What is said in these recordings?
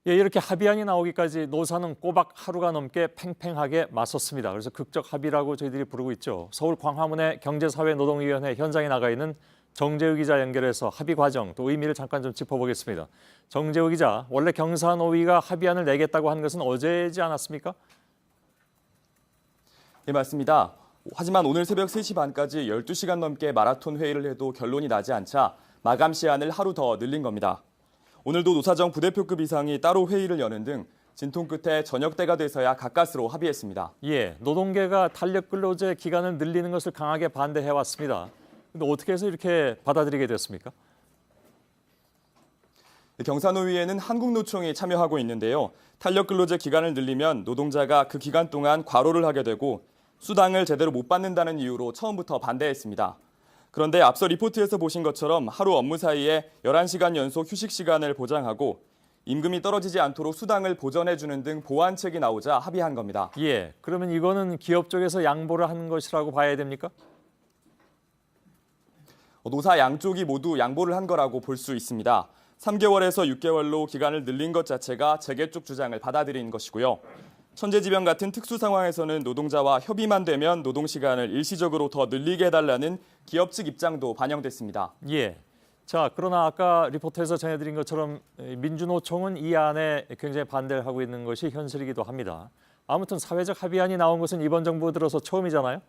예, 이렇게 합의안이 나오기까지 노사는 꼬박 하루가 넘게 팽팽하게 맞섰습니다. 그래서 극적 합의라고 저희들이 부르고 있죠. 서울 광화문의 경제사회노동위원회 현장에 나가 있는 정재우 기자 연결해서 합의 과정 또 의미를 잠깐 좀 짚어보겠습니다. 정재우 기자, 원래 경사노위가 합의안을 내겠다고 한 것은 어제지 않았습니까? 네, 맞습니다. 하지만 오늘 새벽 3시 반까지 12시간 넘게 마라톤 회의를 해도 결론이 나지 않자 마감 시한을 하루 더 늘린 겁니다. 오늘도 노사정 부대표급 이상이 따로 회의를 여는 등 진통 끝에 저녁 때가 돼서야 가까스로 합의했습니다. 예, 노동계가 탄력 근로제 기간을 늘리는 것을 강하게 반대해왔습니다. 근데 어떻게 해서 이렇게 받아들이게 됐습니까? 경사노위에는 한국노총이 참여하고 있는데요. 탄력 근로제 기간을 늘리면 노동자가 그 기간 동안 과로를 하게 되고 수당을 제대로 못 받는다는 이유로 처음부터 반대했습니다. 그런데 앞서 리포트에서 보신 것처럼 하루 업무 사이에 11시간 연속 휴식 시간을 보장하고 임금이 떨어지지 않도록 수당을 보전해주는 등 보완책이 나오자 합의한 겁니다. 예, 그러면 이거는 기업 쪽에서 양보를 한 것이라고 봐야 됩니까? 노사 양쪽이 모두 양보를 한 거라고 볼 수 있습니다. 3개월에서 6개월로 기간을 늘린 것 자체가 재계 쪽 주장을 받아들인 것이고요. 천재지변 같은 특수 상황에서는 노동자와 협의만 되면 노동 시간을 일시적으로 더 늘리게 해달라는 기업 측 입장도 반영됐습니다. 예. 자, 그러나 아까 리포트에서 전해드린 것처럼 민주노총은 이 안에 굉장히 반대를 하고 있는 것이 현실이기도 합니다. 아무튼 사회적 합의안이 나온 것은 이번 정부 들어서 처음이잖아요?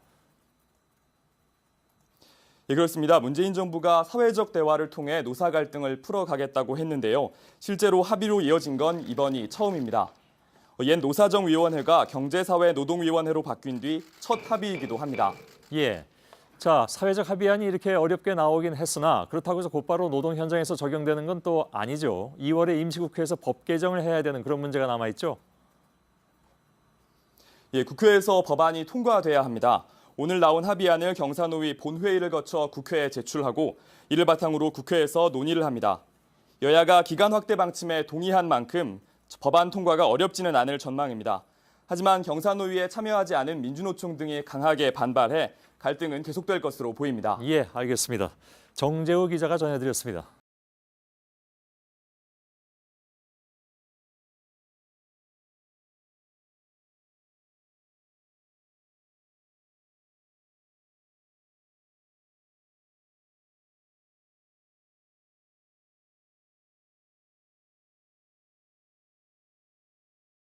예, 그렇습니다. 문재인 정부가 사회적 대화를 통해 노사 갈등을 풀어가겠다고 했는데요. 실제로 합의로 이어진 건 이번이 처음입니다. 옛 노사정위원회가 경제사회노동위원회로 바뀐 뒤 첫 합의이기도 합니다. 예. 자, 사회적 합의안이 이렇게 어렵게 나오긴 했으나 그렇다고 해서 곧바로 노동 현장에서 적용되는 건 또 아니죠. 2월에 임시국회에서 법 개정을 해야 되는 그런 문제가 남아있죠. 예, 국회에서 법안이 통과돼야 합니다. 오늘 나온 합의안을 경사노위 본회의를 거쳐 국회에 제출하고 이를 바탕으로 국회에서 논의를 합니다. 여야가 기간 확대 방침에 동의한 만큼 법안 통과가 어렵지는 않을 전망입니다. 하지만 경사노위에 참여하지 않은 민주노총 등이 강하게 반발해 갈등은 계속될 것으로 보입니다. 예, 알겠습니다. 정재우 기자가 전해드렸습니다.